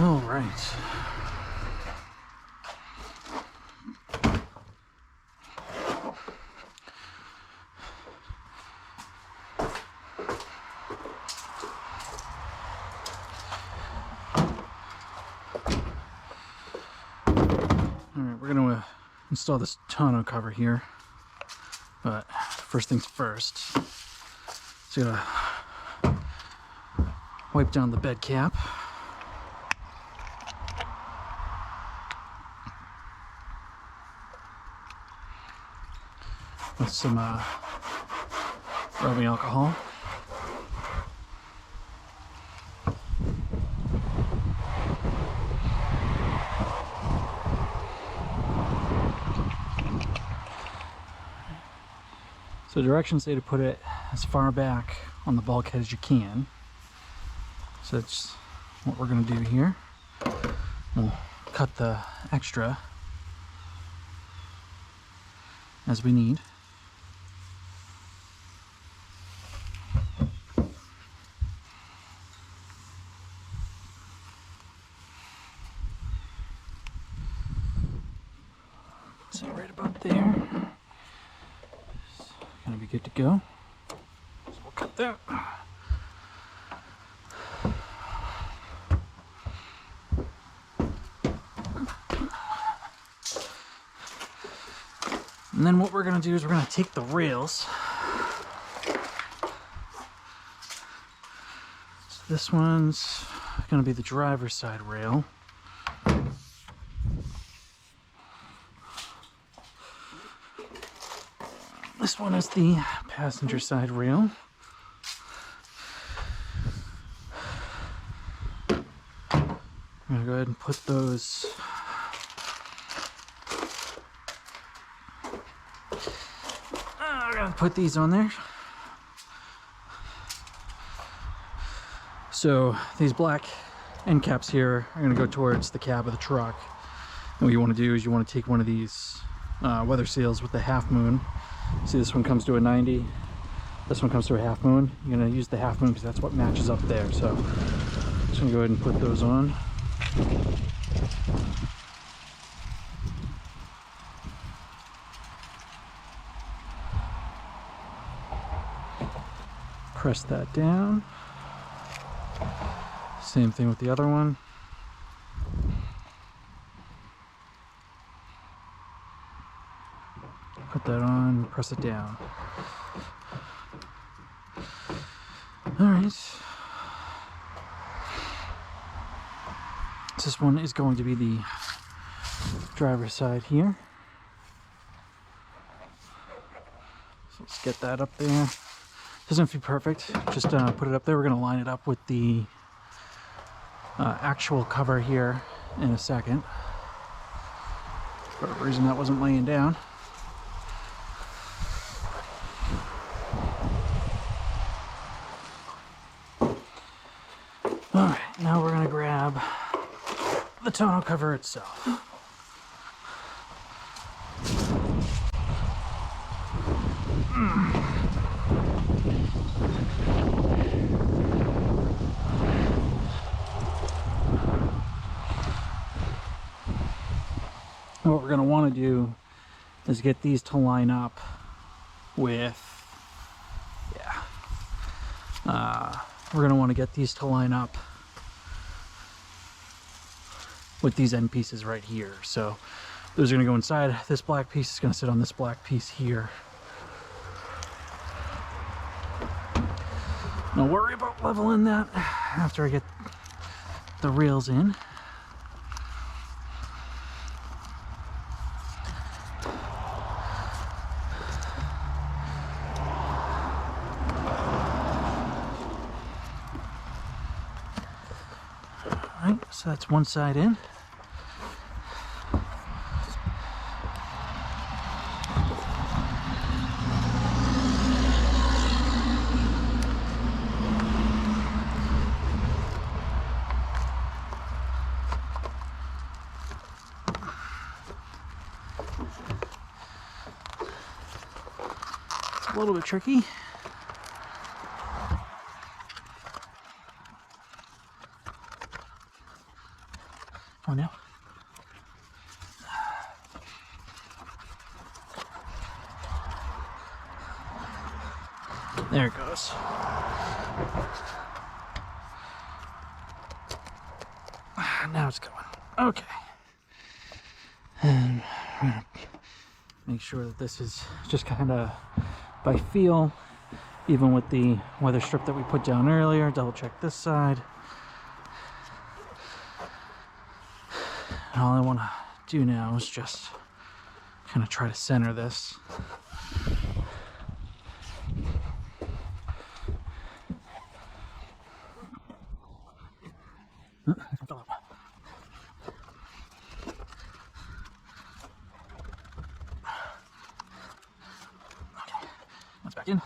All right. Alright, we're going to install this tonneau cover here, but first things first, so gotta wipe down the bed cap. With some rubbing alcohol. So directions say to put it as far back on the bulkhead as you can. So that's what we're going to do here. We'll cut the extra as we need. So right about there. Gonna be good to go. So we'll cut that. And then what we're gonna do is we're gonna take the rails. So this one's gonna be the driver's side rail. This one is the passenger side rail. I'm gonna go ahead and put those I'm gonna put these on there. So these black end caps here are gonna go towards the cab of the truck. And what you want to do is you want to take one of these weather seals with the half moon. See, this one comes to a 90, this one comes to a half moon. You're going to use the half moon because that's what matches up there. So I'm just going to go ahead and put those on. Press that down. Same thing with the other one. Put that on, press it down. Alright. This one is going to be the driver's side here. So let's get that up there. Doesn't have to be perfect, just put it up there. We're going to line it up with the actual cover here in a second. For whatever reason that wasn't laying down. Alright, now we're going to grab the tonneau cover itself. And what we're going to want to do is get these to line up with, we're going to want to get these to line up with these end pieces right here. So those are going to go inside. This black piece is going to sit on this black piece here. Don't worry about leveling that after I get the rails in. Alright, so that's one side in. It's a little bit tricky. There it goes. Now it's going. Okay. And I'm gonna make sure that this is just kind of by feel, even with the weather strip that we put down earlier. Double check this side. And all I want to do now is just kind of try to center this. That's back in.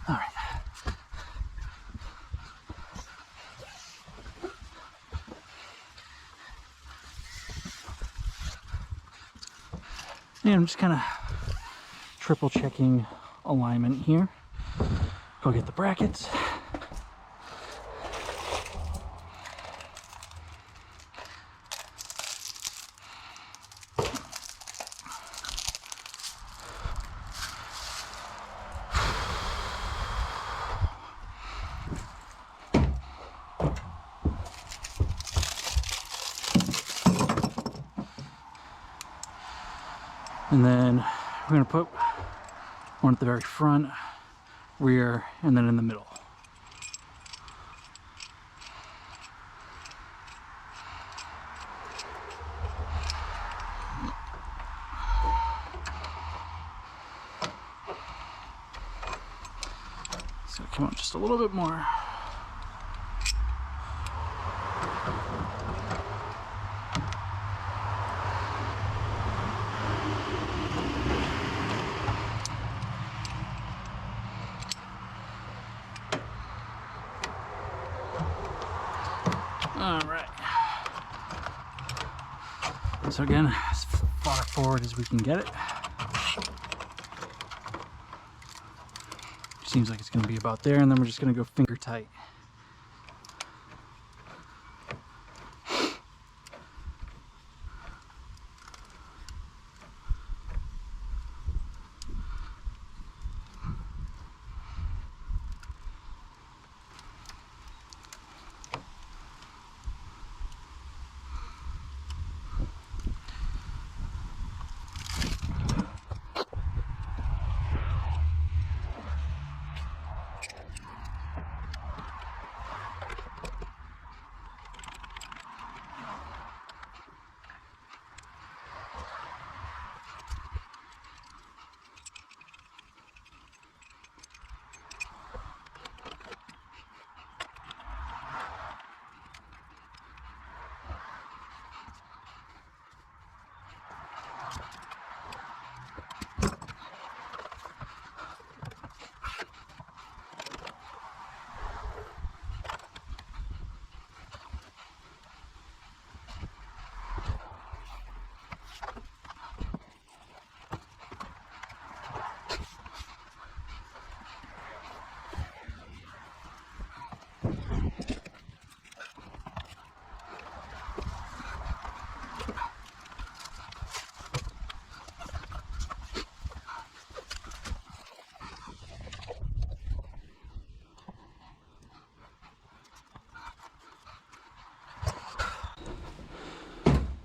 All right. And I'm just kind of triple checking alignment here. Go get the brackets. And then we're going to put one at the very front, rear, and then in the middle. So come on, just a little bit more. All right. So again, as far forward as we can get it. Seems like it's going to be about there, and then we're just going to go finger tight.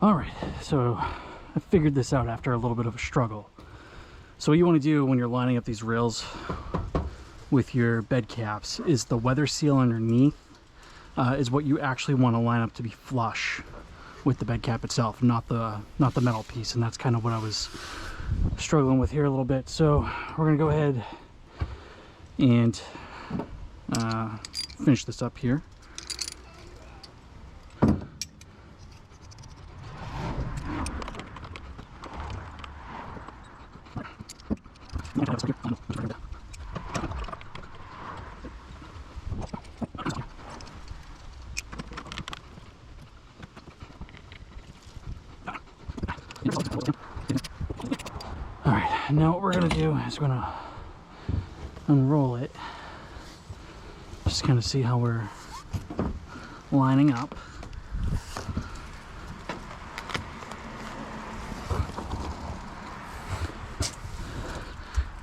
All right, so I figured this out after a little bit of a struggle. So what you want to do when you're lining up these rails with your bed caps is the weather seal underneath is what you actually want to line up to be flush with the bed cap itself, not the metal piece, and that's kind of what I was struggling with here a little bit. So we're gonna go ahead and finish this up here. And now what we're gonna do is we're gonna unroll it. Just kind of see how we're lining up.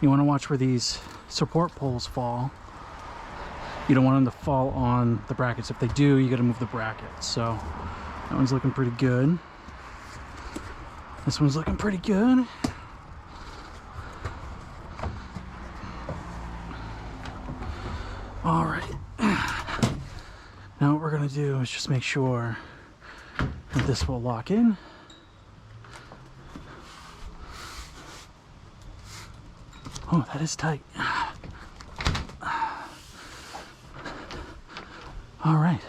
You want to watch where these support poles fall. You don't want them to fall on the brackets. If they do, you got to move the brackets. So that one's looking pretty good. This one's looking pretty good. All right. Now what we're gonna do is just make sure that this will lock in. Oh, that is tight. All right.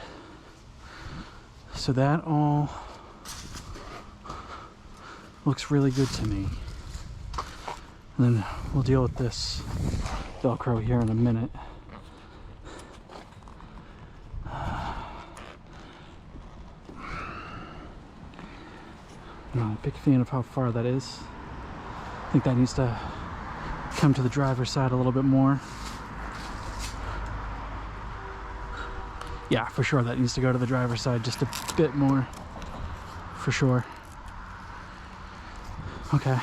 So that all looks really good to me. And then we'll deal with this Velcro here in a minute. I'm not a big fan of how far that is. I think that needs to come to the driver's side a little bit more. Yeah, for sure that needs to go to the driver's side just a bit more. For sure. Okay.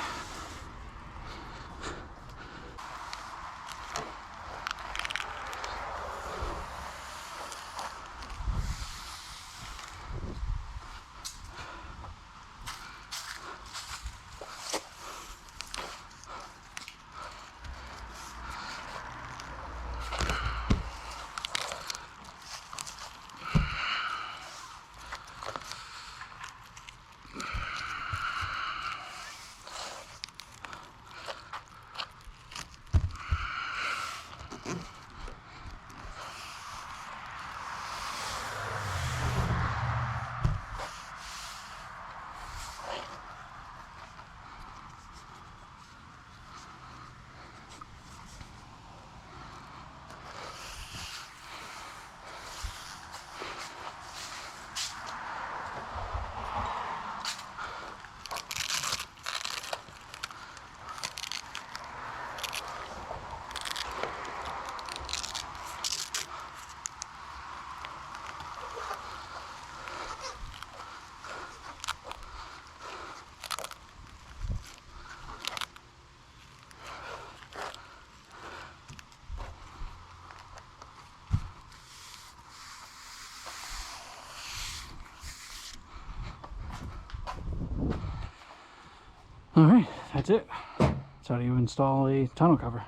All right, that's it. That's how you install a tonneau cover.